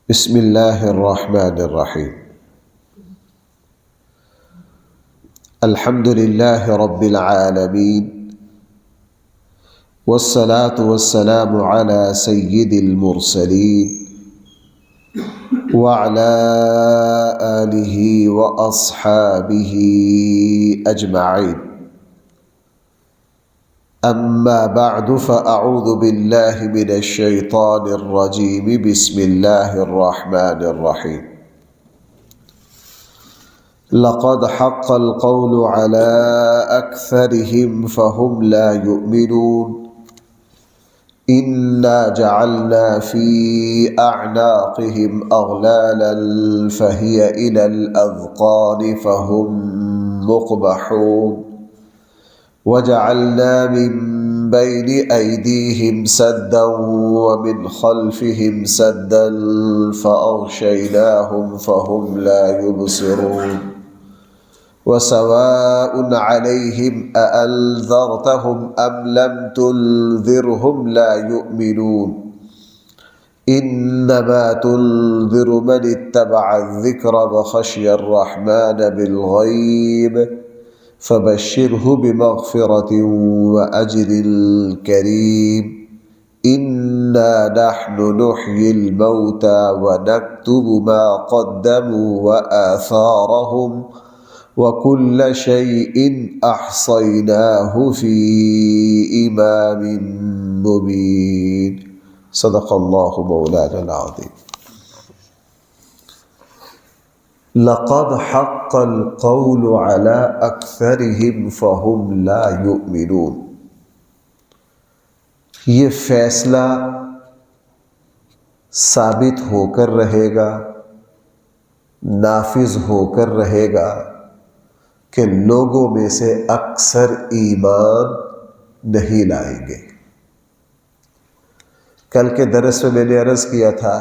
بسم اللہ الرحمن الرحیم الحمد للہ رب العالمین والصلاة والسلام على سید المرسلین وعلى آلہ واصحابہ اجمعین اما بعد فاعوذ باللہ من الشیطان الرجیم بسم اللہ الرحمن الرحیم لقد حق القول على أكثرهم فهم لا يؤمنون إنا جعلنا في أعناقهم أغلالا فهي إلى الأذقان فهم مقمحون وجعلنا من بين أيديهم سدا ومن خلفهم سدا فأغشيناهم فهم لا يبصرون وسواء عليهم أأنذرتهم أم لم تنذرهم لا يؤمنون إنما تنذر من اتبع الذكر وخشي الرحمن بالغيب فبشره بمغفرة وأجر كريم إنا نحن نحيي الموتى ونكتب ما قدموا وآثارهم وكل شيء أحصيناه في إمام مبين صدق الله مولانا العظيم لقد حق القول على أكثرهم فهم لا يؤمنون یہ فیصلہ ثابت ہو کر رہے گا، نافذ ہو کر رہے گا کہ لوگوں میں سے اکثر ایمان نہیں لائیں گے۔ کل کے درس میں میں نے عرض کیا تھا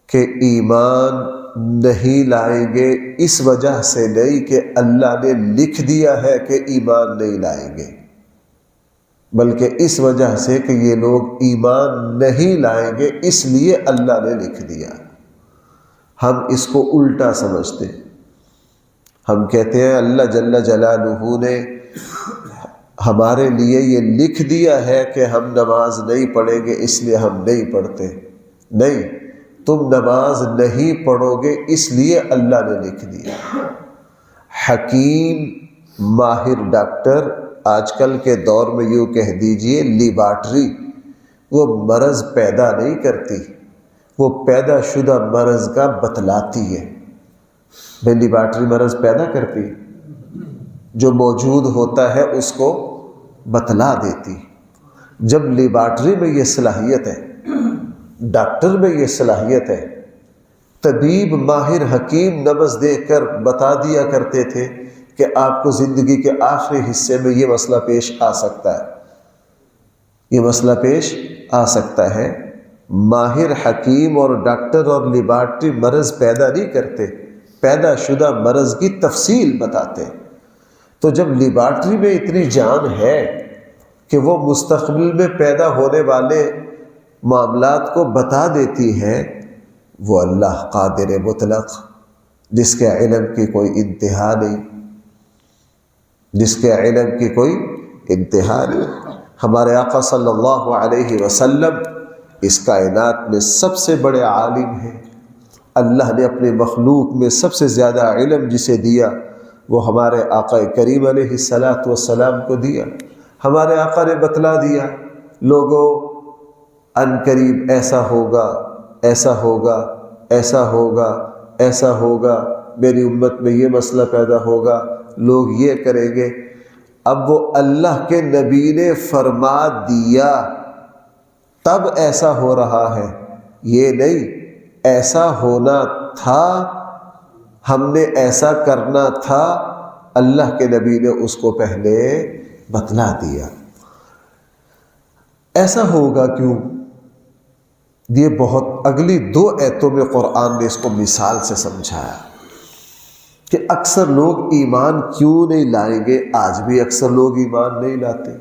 کہ ایمان نہیں لائیں گے اس وجہ سے نہیں کہ اللہ نے لکھ دیا ہے کہ ایمان نہیں لائیں گے، بلکہ اس وجہ سے کہ یہ لوگ ایمان نہیں لائیں گے اس لیے اللہ نے لکھ دیا۔ ہم اس کو الٹا سمجھتے ہیں، ہم کہتے ہیں اللہ جل جلالہ نے ہمارے لیے یہ لکھ دیا ہے کہ ہم نماز نہیں پڑھیں گے اس لیے ہم نہیں پڑھتے۔ نہیں، تم نماز نہیں پڑھو گے اس لیے اللہ نے لکھ دیا۔ حکیم ماہر ڈاکٹر آج کل کے دور میں یوں کہہ دیجئے لیبارٹری، وہ مرض پیدا نہیں کرتی، وہ پیدا شدہ مرض کا بتلاتی ہے۔ بھئی لیبارٹری مرض پیدا کرتی، جو موجود ہوتا ہے اس کو بتلا دیتی۔ جب لیبارٹری میں یہ صلاحیت ہے، ڈاکٹر میں یہ صلاحیت ہے، طبیب ماہر حکیم نبض دیکھ کر بتا دیا کرتے تھے کہ آپ کو زندگی کے آخری حصے میں یہ مسئلہ پیش آ سکتا ہے، یہ مسئلہ پیش آ سکتا ہے۔ ماہر حکیم اور ڈاکٹر اور لیبارٹری مرض پیدا نہیں کرتے، پیدا شدہ مرض کی تفصیل بتاتے۔ تو جب لیبارٹری میں اتنی جان ہے کہ وہ مستقبل میں پیدا ہونے والے معاملات کو بتا دیتی ہے، وہ اللہ قادر مطلق جس کے علم کی کوئی انتہا نہیں، جس کے علم کی کوئی انتہا نہیں۔ ہمارے آقا صلی اللہ علیہ وسلم اس کائنات میں سب سے بڑے عالم ہیں۔ اللہ نے اپنے مخلوق میں سب سے زیادہ علم جسے دیا وہ ہمارے آقا کریم علیہ السلام کو دیا۔ ہمارے آقا نے بتلا دیا، لوگوں ان قریب ایسا ہوگا، ایسا ہوگا، ایسا ہوگا، ایسا ہوگا، میری امت میں یہ مسئلہ پیدا ہوگا، لوگ یہ کریں گے۔ اب وہ اللہ کے نبی نے فرما دیا تب ایسا ہو رہا ہے، یہ نہیں ایسا ہونا تھا، ہم نے ایسا کرنا تھا، اللہ کے نبی نے اس کو پہلے بتلا دیا۔ ایسا ہوگا کیوں؟ یہ بہت اگلی 2 آیتوں میں قرآن نے اس کو مثال سے سمجھایا کہ اکثر لوگ ایمان کیوں نہیں لائیں گے۔ آج بھی اکثر لوگ ایمان نہیں لاتے۔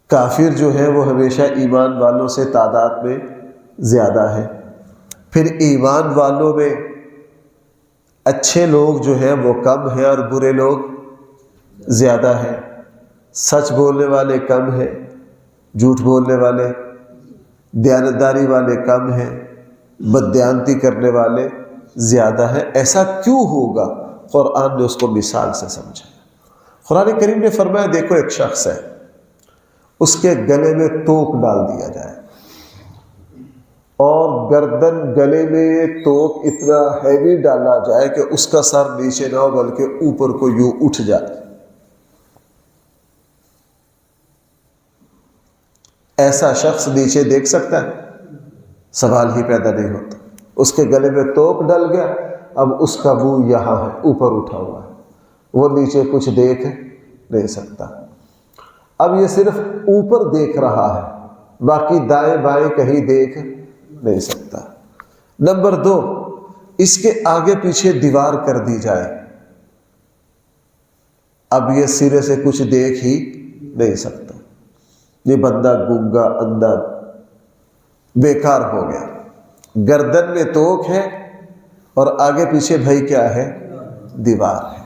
کافر جو ہے وہ ہمیشہ ایمان والوں سے تعداد میں زیادہ ہے، پھر ایمان والوں میں اچھے لوگ جو ہیں وہ کم ہیں اور برے لوگ زیادہ ہیں، سچ بولنے والے کم ہیں، جھوٹ بولنے والے، دیانتداری والے کم ہیں، بددیانتی کرنے والے زیادہ ہیں۔ ایسا کیوں ہوگا؟ قرآن نے اس کو مثال سے سمجھا۔ قرآن کریم نے فرمایا دیکھو ایک شخص ہے، اس کے گلے میں توق ڈال دیا جائے اور گردن گلے میں توق اتنا ہیوی ڈالا جائے کہ اس کا سر نیچے نہ ہو بلکہ اوپر کو یوں اٹھ جائے، ایسا شخص نیچے دیکھ سکتا ہے؟ سوال ہی پیدا نہیں ہوتا۔ اس کے گلے میں توق ڈل گیا، اب اس کا منہ یہاں ہے، اوپر اٹھا ہوا ہے، وہ نیچے کچھ دیکھ نہیں سکتا۔ اب یہ صرف اوپر دیکھ رہا ہے، باقی دائیں بائیں کہیں دیکھ نہیں سکتا۔ نمبر 2، اس کے آگے پیچھے دیوار کر دی جائے، اب یہ سرے سے کچھ دیکھ ہی نہیں سکتا، یہ بندہ گونگا اندھا بیکار ہو گیا۔ گردن میں توق ہے اور آگے پیچھے بھائی کیا ہے؟ دیوار ہے۔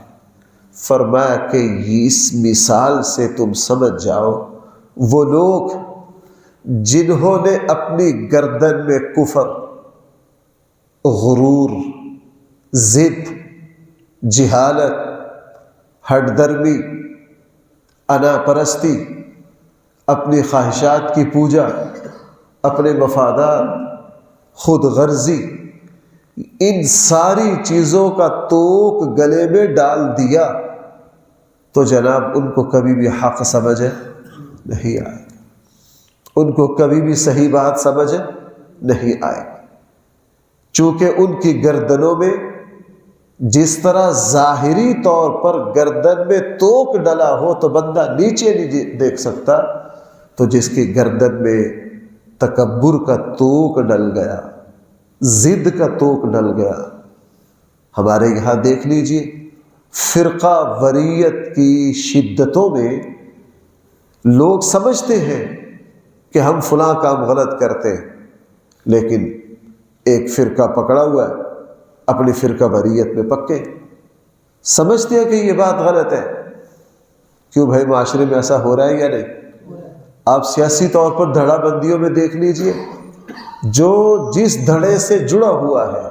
فرمایا کہ اس مثال سے تم سمجھ جاؤ وہ لوگ جنہوں نے اپنی گردن میں کفر، غرور، ضد، جہالت، ہٹ درمی، انا پرستی، اپنی خواہشات کی پوجا، اپنے مفادات، خود غرضی، ان ساری چیزوں کا توق گلے میں ڈال دیا تو جناب ان کو کبھی بھی حق سمجھ نہیں آئے، ان کو کبھی بھی صحیح بات سمجھ نہیں آئے، چونکہ ان کی گردنوں میں جس طرح ظاہری طور پر گردن میں توق ڈلا ہو تو بندہ نیچے نہیں دیکھ سکتا، تو جس کی گردن میں تکبر کا توق ڈل گیا، ضد کا توق ڈل گیا۔ ہمارے یہاں دیکھ لیجئے فرقہ وریت کی شدتوں میں لوگ سمجھتے ہیں کہ ہم فلاں کام غلط کرتے ہیں، لیکن ایک فرقہ پکڑا ہوا ہے، اپنی فرقہ وریت میں پکے، سمجھتے ہیں کہ یہ بات غلط ہے۔ کیوں بھائی معاشرے میں ایسا ہو رہا ہے یا نہیں؟ آپ سیاسی طور پر دھڑا بندیوں میں دیکھ لیجئے، جو جس دھڑے سے جڑا ہوا ہے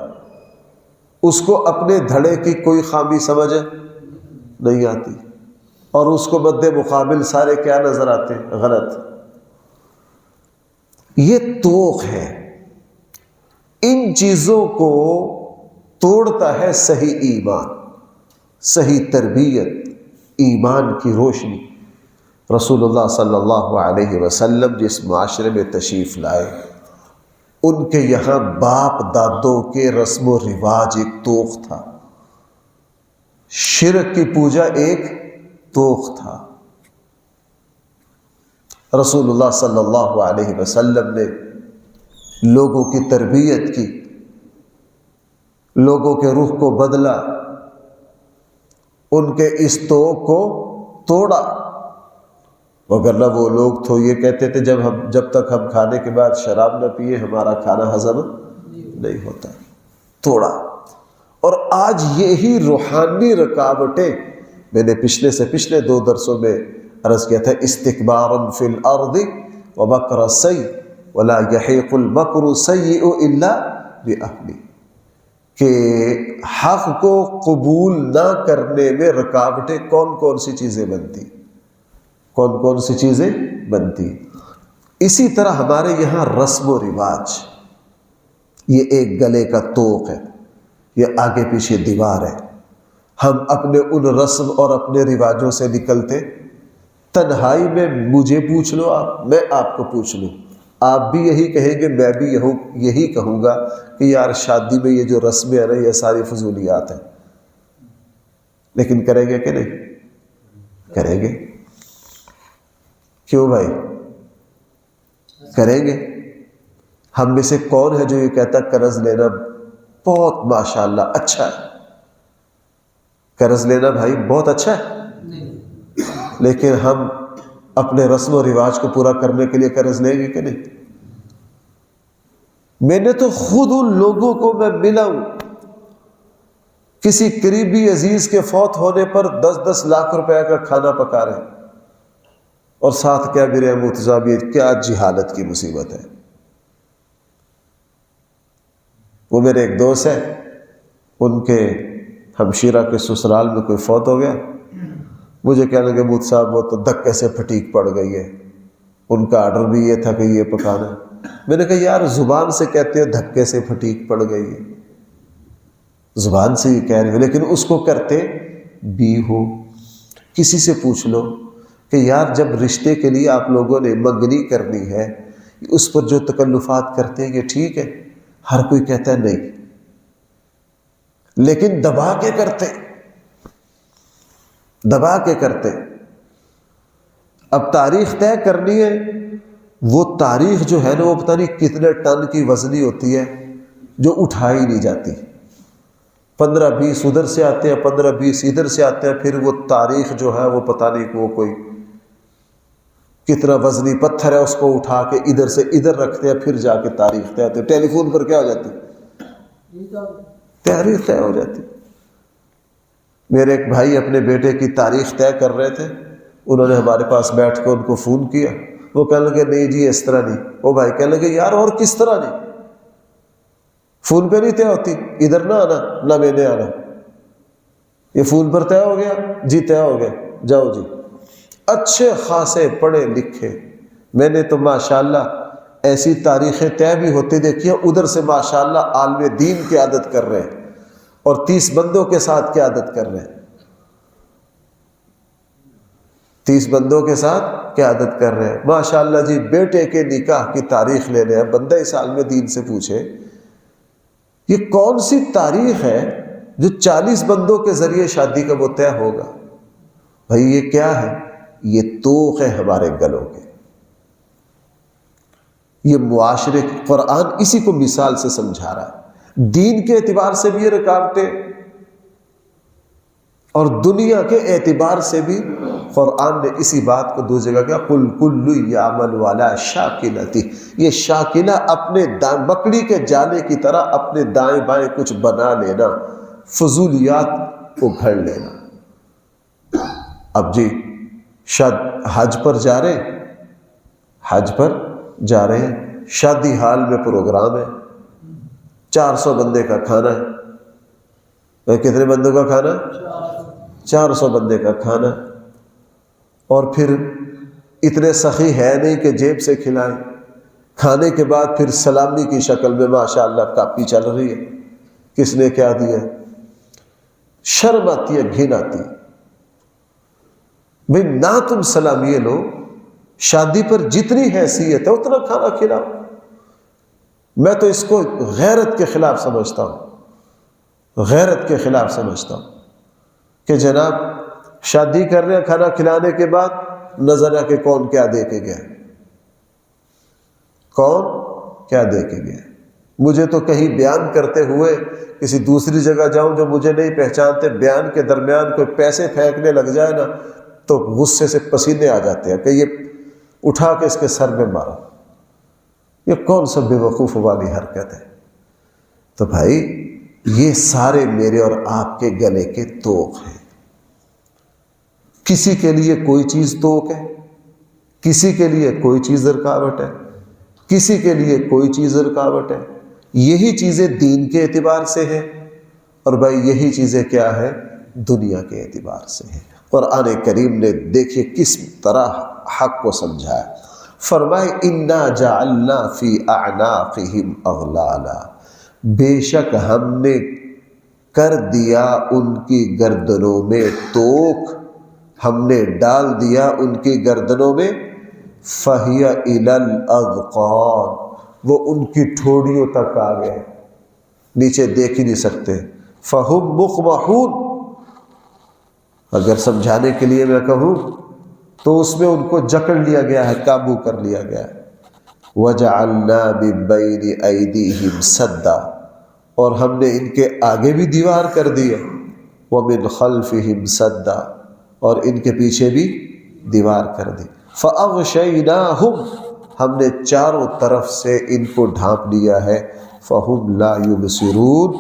اس کو اپنے دھڑے کی کوئی خامی سمجھ نہیں آتی، اور اس کو مد مقابل سارے کیا نظر آتے ہیں؟ غلط۔ یہ توق ہے، ان چیزوں کو توڑتا ہے صحیح ایمان، صحیح تربیت، ایمان کی روشنی۔ رسول اللہ صلی اللہ علیہ وسلم جس معاشرے میں تشریف لائے، ان کے یہاں باپ دادوں کے رسم و رواج ایک توق تھا، شرک کی پوجا ایک توق تھا۔ رسول اللہ صلی اللہ علیہ وسلم نے لوگوں کی تربیت کی، لوگوں کے رخ کو بدلا، ان کے اس توق کو توڑا، وگرنہ وہ لوگ تو یہ کہتے تھے جب تک ہم کھانے کے بعد شراب نہ پیے ہمارا کھانا ہضم نہیں ہوتا۔ توڑا۔ اور آج یہی روحانی رکاوٹیں میں نے پچھلے 2 درسوں میں عرض کیا تھا، استکبارا فی الارض ومکر السیء ولا یحیق المکر السیء الا باہلہ، کہ حق کو قبول نہ کرنے میں رکاوٹیں کون کون سی چیزیں بنتی، کون کون سی چیزیں بنتی۔ اسی طرح ہمارے یہاں رسم و رواج، یہ ایک گلے کا توق ہے، یہ آگے پیچھے دیوار ہے۔ ہم اپنے ان رسم اور اپنے رواجوں سے نکلتے، تنہائی میں مجھے پوچھ لو آپ، میں آپ کو پوچھ لوں، آپ بھی یہی کہیں گے، میں بھی یہی کہوں گا کہ یار شادی میں یہ جو رسمیں ہیں نا یہ ساری فضولیات ہیں، لیکن کریں گے کہ نہیں؟ کریں گے۔ کیوں بھائی؟ کریں گے۔ ہم میں سے کون ہے جو یہ کہتا قرض لینا بہت ماشاءاللہ اچھا ہے؟ قرض لینا بھائی بہت اچھا ہے، لیکن ہم اپنے رسم و رواج کو پورا کرنے کے لیے قرض لیں گے کہ نہیں؟ میں نے تو خود ان لوگوں کو میں ملا ہوں، کسی قریبی عزیز کے فوت ہونے پر 10-10 لاکھ روپے کا کھانا پکا رہے اور ساتھ کیا بھی رہے متضابیر، کیا جہالت کی مصیبت ہے۔ وہ میرے ایک دوست ہے، ان کے ہمشیرہ کے سسرال میں کوئی فوت ہو گیا، مجھے کہنے لگے مفتی صاحب وہ تو دھکے سے پھٹیک پڑ گئی ہے، ان کا آرڈر بھی یہ تھا کہ یہ پکانا ہے۔ میں نے کہا یار زبان سے کہتے ہو دھکے سے پھٹیک پڑ گئی ہے، زبان سے یہ کہہ رہے ہو، لیکن اس کو کرتے بھی ہو۔ کسی سے پوچھ لو کہ یار جب رشتے کے لیے آپ لوگوں نے منگنی کرنی ہے، اس پر جو تکلفات کرتے ہیں یہ ٹھیک ہے؟ ہر کوئی کہتا ہے نہیں، لیکن دبا کے کرتے، دبا کے کرتے۔ اب تاریخ طے کرنی ہے، وہ تاریخ جو ہے نا وہ پتہ نہیں کتنے ٹن کی وزنی ہوتی ہے جو اٹھائی نہیں جاتی۔ 15-20 ادھر سے آتے ہیں، 15-20 ادھر سے آتے ہیں، پھر وہ تاریخ جو ہے وہ پتہ نہیں وہ کوئی کتنا وزنی پتھر ہے، اس کو اٹھا کے ادھر سے ادھر رکھتے ہیں، پھر جا کے تاریخ طے ہوتی ہے۔ ٹیلی فون پر کیا ہو جاتی؟ تاریخ طے ہو جاتی۔ میرے ایک بھائی اپنے بیٹے کی تاریخ طے کر رہے تھے، انہوں نے ہمارے پاس بیٹھ کے ان کو فون کیا، وہ کہنے لگے نہیں جی اس طرح نہیں۔ وہ بھائی کہنے لگے یار اور کس طرح نہیں؟ فون پہ نہیں طے ہوتی، ادھر نہ آنا نہ میں نے آنا، یہ فون پر طے ہو گیا جی، طے ہو گیا، جاؤ جی۔ اچھے خاصے پڑھے لکھے، میں نے تو ماشاءاللہ ایسی تاریخیں طے بھی ہوتی دیکھی ہیں، ادھر سے ماشاءاللہ عالم دین کی عادت کر رہے ہیں اور 30 بندوں کے ساتھ قیادت کر رہے ہیں، 30 بندوں کے ساتھ قیادت کر رہے ہیں ماشاءاللہ جی۔ بیٹے کے نکاح کی تاریخ لے لیں، بندہ اس عالم دین سے پوچھے یہ کون سی تاریخ ہے جو 40 بندوں کے ذریعے شادی کا وہ طے ہوگا؟ بھائی یہ کیا ہے؟ یہ توق ہے ہمارے گلوں کے، یہ معاشرے قرآن اسی کو مثال سے سمجھا رہا ہے۔ دین کے اعتبار سے بھی یہ رکاوٹیں اور دنیا کے اعتبار سے بھی قرآن نے اسی بات کو 2 جگہ کیا، قل کل یعمل علی شاکلتہ، یہ شاکلہ اپنے مکڑی کے جالے کی طرح اپنے دائیں بائیں کچھ بنا لینا، فضولیات کو گھڑ لینا۔ اب جی حج پر جا رہے ہیں، حج پر جا رہے ہیں، شادی ہال میں پروگرام ہے، 400 بندے کا کھانا ہے۔ کتنے بندوں کا کھانا؟ 400 بندے کا کھانا، اور پھر اتنے سخی ہے نہیں کہ جیب سے کھلائیں۔ کھانے کے بعد پھر سلامی کی شکل میں ماشاءاللہ کاپی چل رہی ہے، کس نے کیا دیا؟ شرم آتی ہے، گھن آتی ہے۔ بھئی نہ تم سلامی لو، شادی پر جتنی حیثیت ہے اتنا کھانا کھلاؤ۔ میں تو اس کو غیرت کے خلاف سمجھتا ہوں، غیرت کے خلاف سمجھتا ہوں کہ جناب شادی کر رہے ہیں، کھانا کھلانے کے بعد نظر آ کہ کون کیا دے کے گیا، کون کیا دے کے گیا۔ مجھے تو کہیں بیان کرتے ہوئے کسی دوسری جگہ جاؤں جو مجھے نہیں پہچانتے، بیان کے درمیان کوئی پیسے پھینکنے لگ جائے نا تو غصے سے پسینے آ جاتے ہیں کہ یہ اٹھا کے اس کے سر میں مارو، یہ کون سا بے وقوف والی حرکت ہے۔ تو بھائی یہ سارے میرے اور آپ کے گلے کے توق ہیں۔ کسی کے لیے کوئی چیز توق ہے، کسی کے لیے کوئی چیز رکاوٹ ہے، کسی کے لیے کوئی چیز رکاوٹ ہے۔ یہی چیزیں دین کے اعتبار سے ہیں، اور بھائی یہی چیزیں کیا ہے؟ دنیا کے اعتبار سے ہیں۔ قرآن کریم نے دیکھیے کس طرح حق کو سمجھایا، فرمائے انا جعلنا فی اعناقہم اغلالا، بے شک ہم نے کر دیا ان کی گردنوں میں توق، ہم نے ڈال دیا ان کی گردنوں میں، فہی الی الاذقان، وہ ان کی ٹھوڑیوں تک آ گئے، نیچے دیکھ ہی نہیں سکتے، فہم مقمحون۔ اگر سمجھانے کے لیے میں کہوں تو اس میں ان کو جکڑ لیا گیا ہے، قابو کر لیا گیا ہے۔ وَجَعَلْنَا مِن بَيْنِ أَيْدِيهِمْ سَدًّا، اور ہم نے ان کے آگے بھی دیوار کر دی ہے، وَمِنْ خَلْفِهِمْ سَدًّا، اور ان کے پیچھے بھی دیوار کر دی۔ فَأَغْشَيْنَاهُمْ، ہم نے چاروں طرف سے ان کو ڈھانپ لیا ہے، فَهُمْ لَا يُبْصِرُونَ،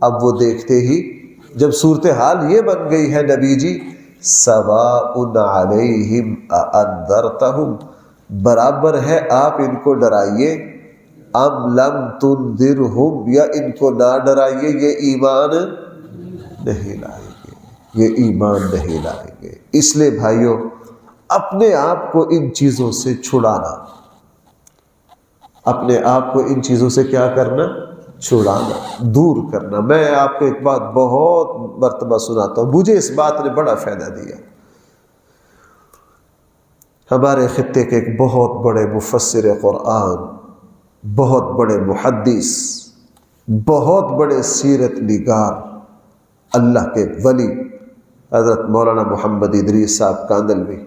اب وہ دیکھتے ہی، جب صورتحال یہ بن گئی ہے نبی جی، سَوَاءٌ عَلَيْهِمْ أَأَنذَرْتَهُمْ، برابر ہے آپ ان کو ڈرائیے، ام لم تنذرہم، یا ان کو نہ ڈرائیے، یہ ایمان نہیں لائیں گے، یہ ایمان نہیں لائیں گے۔ اس لیے بھائیوں، اپنے آپ کو ان چیزوں سے چھڑانا، اپنے آپ کو ان چیزوں سے کیا کرنا؟ چھڑانا، دور کرنا۔ میں آپ کو ایک بات بہت مرتبہ سناتا ہوں، مجھے اس بات نے بڑا فائدہ دیا۔ ہمارے خطے کے ایک بہت بڑے مفسر قرآن، بہت بڑے محدث، بہت بڑے سیرت نگار، اللہ کے ولی حضرت مولانا محمد ادریس صاحب کاندلوی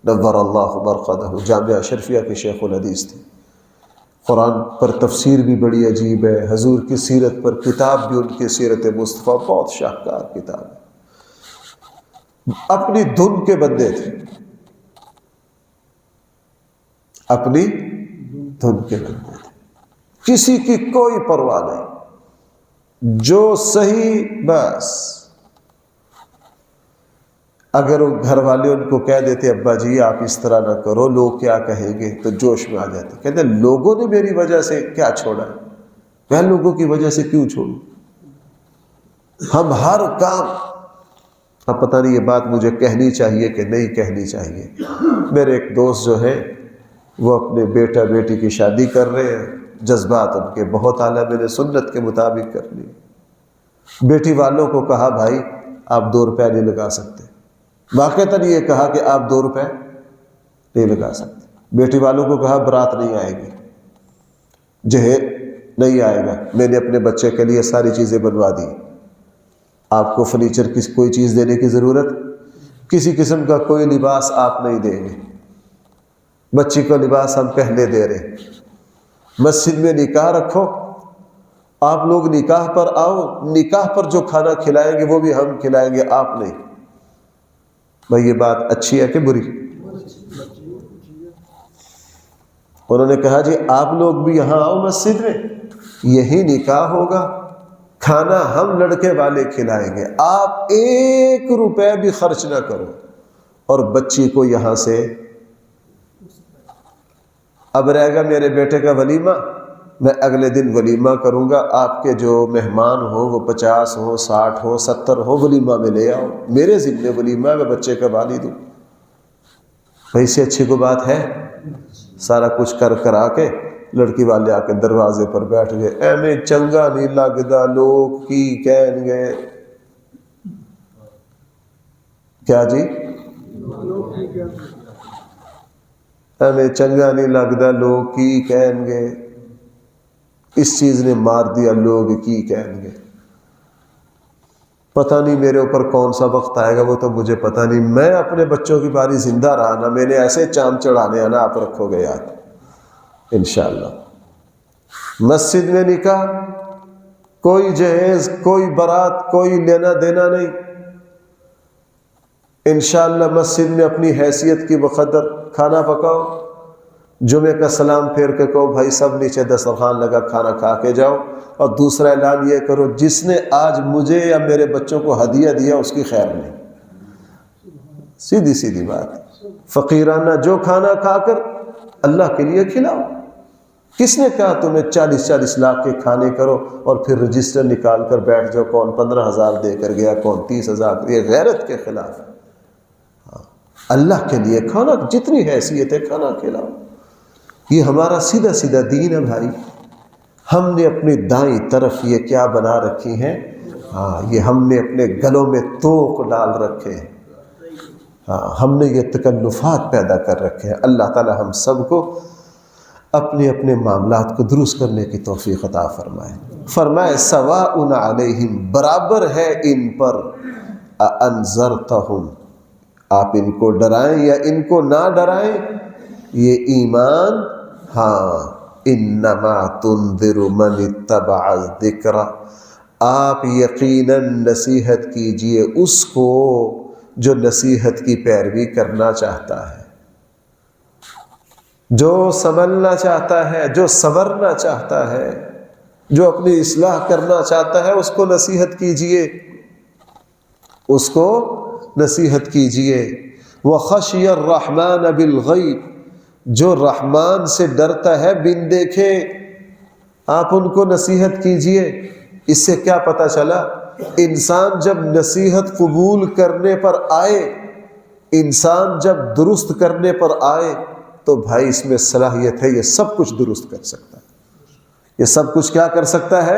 نور اللہ مرقدہ، جامعہ اشرفیہ کے شیخ الحدیث تھے۔ قرآن پر تفسیر بھی بڑی عجیب ہے، حضور کی سیرت پر کتاب بھی ان کی سیرت مصطفیٰ، بہت شاہکار کتاب ہے۔ اپنی دھن کے بندے تھے، اپنی دھن کے بندے تھے، کسی کی کوئی پرواہ نہیں، جو صحیح بس۔ اگر وہ گھر والے ان کو کہہ دیتے ابا جی آپ اس طرح نہ کرو، لوگ کیا کہیں گے، تو جوش میں آ جاتے، کہتے لوگوں نے میری وجہ سے کیا چھوڑا ہے، میں لوگوں کی وجہ سے کیوں چھوڑوں، ہم ہر کام۔ اب پتہ نہیں یہ بات مجھے کہنی چاہیے کہ نہیں کہنی چاہیے۔ میرے ایک دوست جو ہیں وہ اپنے بیٹا بیٹی کی شادی کر رہے ہیں، جذبات ان کے بہت اعلیٰ، میں نے سنت کے مطابق کر لی۔ بیٹی والوں کو کہا بھائی آپ 2 روپے نہیں لگا سکتے، واقعتاً یہ کہا کہ آپ 2 روپے نہیں لگا سکتے۔ بیٹی والوں کو کہا برات نہیں آئے گی، جہیز نہیں آئے گا، میں نے اپنے بچے کے لیے ساری چیزیں بنوا دی، آپ کو فرنیچر کی کوئی چیز دینے کی ضرورت، کسی قسم کا کوئی لباس آپ نہیں دیں گے، بچی کو لباس ہم پہلے دے رہے، مسجد میں نکاح رکھو، آپ لوگ نکاح پر آؤ، نکاح پر جو کھانا کھلائیں گے وہ بھی ہم کھلائیں گے، آپ نہیں۔ بھائی یہ بات اچھی ہے کہ بری؟ انہوں نے کہا جی آپ لوگ بھی یہاں آؤ مسجد میں، یہی نکاح ہوگا، کھانا ہم لڑکے والے کھلائیں گے، آپ 1 روپے بھی خرچ نہ کرو، اور بچی کو یہاں سے۔ اب رہے گا میرے بیٹے کا ولیمہ، میں اگلے دن ولیمہ کروں گا، آپ کے جو مہمان ہو وہ 50 ہو، 60 ہو، 70 ہو، ولیمہ میں لے آؤ، میرے ذمہ ولیمہ، میں بچے کا والد ہوں۔ بھائی سے اچھی کو بات ہے؟ سارا کچھ کر کرا کے لڑکی والے آ کے دروازے پر بیٹھ گئے، ایویں چنگا نہیں لگدا، لوگ کی کہیں گے، کیا جی؟ ہمیں چنگا نہیں لگتا، لوگ کی کہیں گے، اس چیز نے مار دیا، لوگ کی کہیں گے، پتہ نہیں میرے اوپر کون سا وقت آئے گا، وہ تو مجھے پتہ نہیں، میں اپنے بچوں کی باری زندہ رہا نا، میں نے ایسے چاند چڑھانے آنا، آپ رکھو گے یاد انشاءاللہ۔ مسجد میں نکاح، کوئی جہیز، کوئی برات، کوئی لینا دینا نہیں، انشاءاللہ مسجد میں اپنی حیثیت کی بقدر کھانا پکاؤ، جمعے کا سلام پھیر کے کہو بھائی سب نیچے دسترخوان لگا، کھانا کھا کے جاؤ، اور دوسرا اعلان یہ کرو جس نے آج مجھے یا میرے بچوں کو ہدیہ دیا اس کی خیر نہیں۔ سیدھی سیدھی بات، فقیرانہ جو کھانا کھا کر اللہ کے لیے کھلاؤ۔ کس نے کہا تمہیں 40 لاکھ کے کھانے کرو اور پھر رجسٹر نکال کر بیٹھ جاؤ، کون 15,000 دے کر گیا، کون 30,000، یہ غیرت کے خلاف ہے۔ اللہ کے لیے کھانا، جتنی حیثیت ہے کھانا کھلاؤ، یہ ہمارا سیدھا سیدھا دین ہے بھائی۔ ہم نے اپنی دائیں طرف یہ کیا بنا رکھی ہیں، یہ ہم نے اپنے گلوں میں توق ڈال رکھے ہیں، ہم نے یہ تکلفات پیدا کر رکھے ہیں۔ اللہ تعالی ہم سب کو اپنے اپنے معاملات کو درست کرنے کی توفیق عطا فرمائے۔ فرمائے سواء علیہم، برابر ہے ان پر، انذرتہم، آپ ان کو ڈرائیں یا ان کو نہ ڈرائیں، یہ ایمان، انما تنذر من اتبع الذکر، آپ یقیناً نصیحت کیجئے اس کو جو نصیحت کی پیروی کرنا چاہتا ہے۔ جو سنبھلنا چاہتا ہے، جو سنورنا چاہتا ہے، جو اپنی اصلاح کرنا چاہتا ہے، اس کو نصیحت کیجئے، اس کو نصیحت کیجئے۔ وَخَشِيَ الرَّحْمَنَ بِالْغَيْبِ، جو رحمان سے ڈرتا ہے بن دیکھے، آپ ان کو نصیحت کیجئے۔ اس سے کیا پتہ چلا؟ انسان جب نصیحت قبول کرنے پر آئے، انسان جب درست کرنے پر آئے، تو بھائی اس میں صلاحیت ہے، یہ سب کچھ درست کر سکتا ہے۔ یہ سب کچھ کیا کر سکتا ہے؟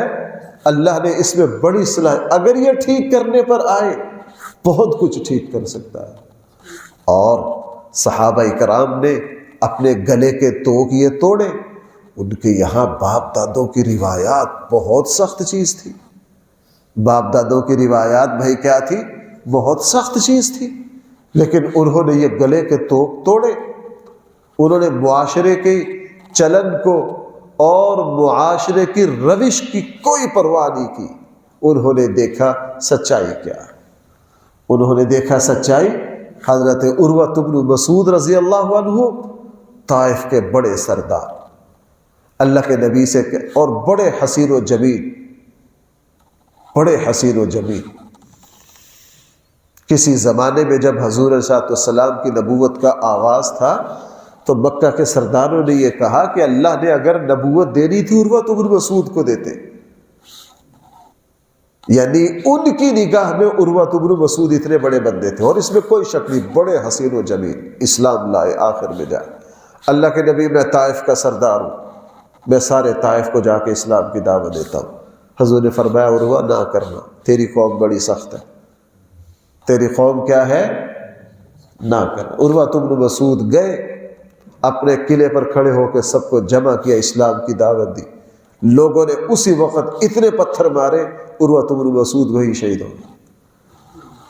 اللہ نے اس میں بڑی صلاحیت، اگر یہ ٹھیک کرنے پر آئے بہت کچھ ٹھیک کر سکتا ہے۔ اور صحابہ کرام نے اپنے گلے کے توق یہ توڑے، ان کے یہاں باپ دادوں کی روایات بہت سخت چیز تھی۔ باپ دادوں کی روایات بھائی کیا تھی؟ بہت سخت چیز تھی، لیکن انہوں نے یہ گلے کے توق توڑے۔ انہوں نے معاشرے کے چلن کو اور معاشرے کی روش کی کوئی پرواہ نہیں کی۔ انہوں نے دیکھا سچائی کیا ہے، انہوں نے دیکھا سچائی۔ حضرت عروہ بن مسعود رضی اللہ عنہ، طائف کے بڑے سردار، اللہ کے نبی سے اور بڑے حسین و جمیل، بڑے حسین و جمیل۔ کسی زمانے میں جب حضور صلی اللہ علیہ وسلم کی نبوت کا آغاز تھا تو مکہ کے سرداروں نے یہ کہا کہ اللہ نے اگر نبوت دینی تھی عروہ بن مسعود کو دیتے، یعنی ان کی نگاہ میں عروہ بن مسعود اتنے بڑے بندے تھے، اور اس میں کوئی شک نہیں، بڑے حسین و جمیل، اسلام لائے آخر میں جائے۔ اللہ کے نبی میں طائف کا سردار ہوں، میں سارے طائف کو جا کے اسلام کی دعوت دیتا ہوں۔ حضور نے فرمایا عروہ نہ کرنا، تیری قوم بڑی سخت ہے، تیری قوم کیا ہے؟ نہ کرنا۔ عروہ بن مسعود گئے، اپنے قلعے پر کھڑے ہو کے سب کو جمع کیا، اسلام کی دعوت دی۔ لوگوں نے اسی وقت اتنے پتھر مارے، عروہ بن مسعود وہی شہید ہو گئے۔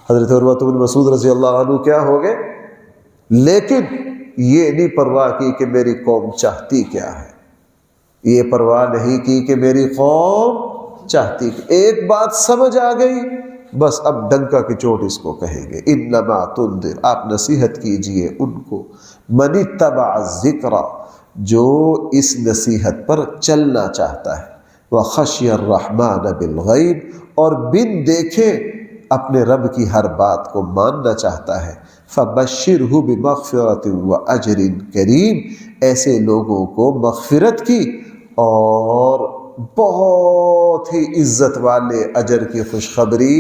حضرت عروہ بن مسعود رضی اللہ عنہ کیا ہو گئے؟ لیکن یہ نہیں پرواہ کی کہ میری قوم چاہتی کیا ہے، یہ پرواہ نہیں کی کہ میری قوم چاہتی۔ ایک بات سمجھ آ گئی، بس اب ڈنکا کی چوٹ اس کو کہیں گے، انما تنذر، آپ نصیحت کیجئے ان کو، من اتبع الذکر، جو اس نصیحت پر چلنا چاہتا ہے، وخشی الرحمن بالغیب، اور بن دیکھے اپنے رب کی ہر بات کو ماننا چاہتا ہے، فبشرہ بمغفرۃ واجر کریم، ایسے لوگوں کو مغفرت کی اور بہت ہی عزت والے اجر کی خوشخبری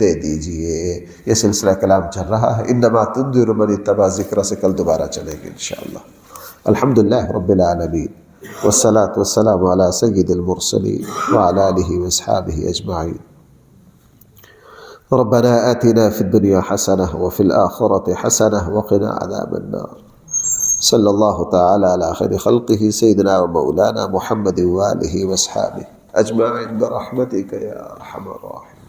دے دیجئے۔ یہ سلسلہ کلام چل رہا ہے، انما تنذر من اتبع ذکر سے کل دوبارہ چلیں گے انشاءاللہ۔ الحمدللہ رب العالمین، والصلاة والسلام علی سید المرسلین وعلی آلہ واصحابہ اجمعین۔ ربنا آتنا فی الدنیا حسنہ وفی الآخرۃ حسنہ وقنا عذاب النار۔ صلی اللہ تعالی علی خیر خلقہ سیدنا و مولانا محمد وآلہ واصحابہ اجمعین برحمتک یا ارحم الراحمین۔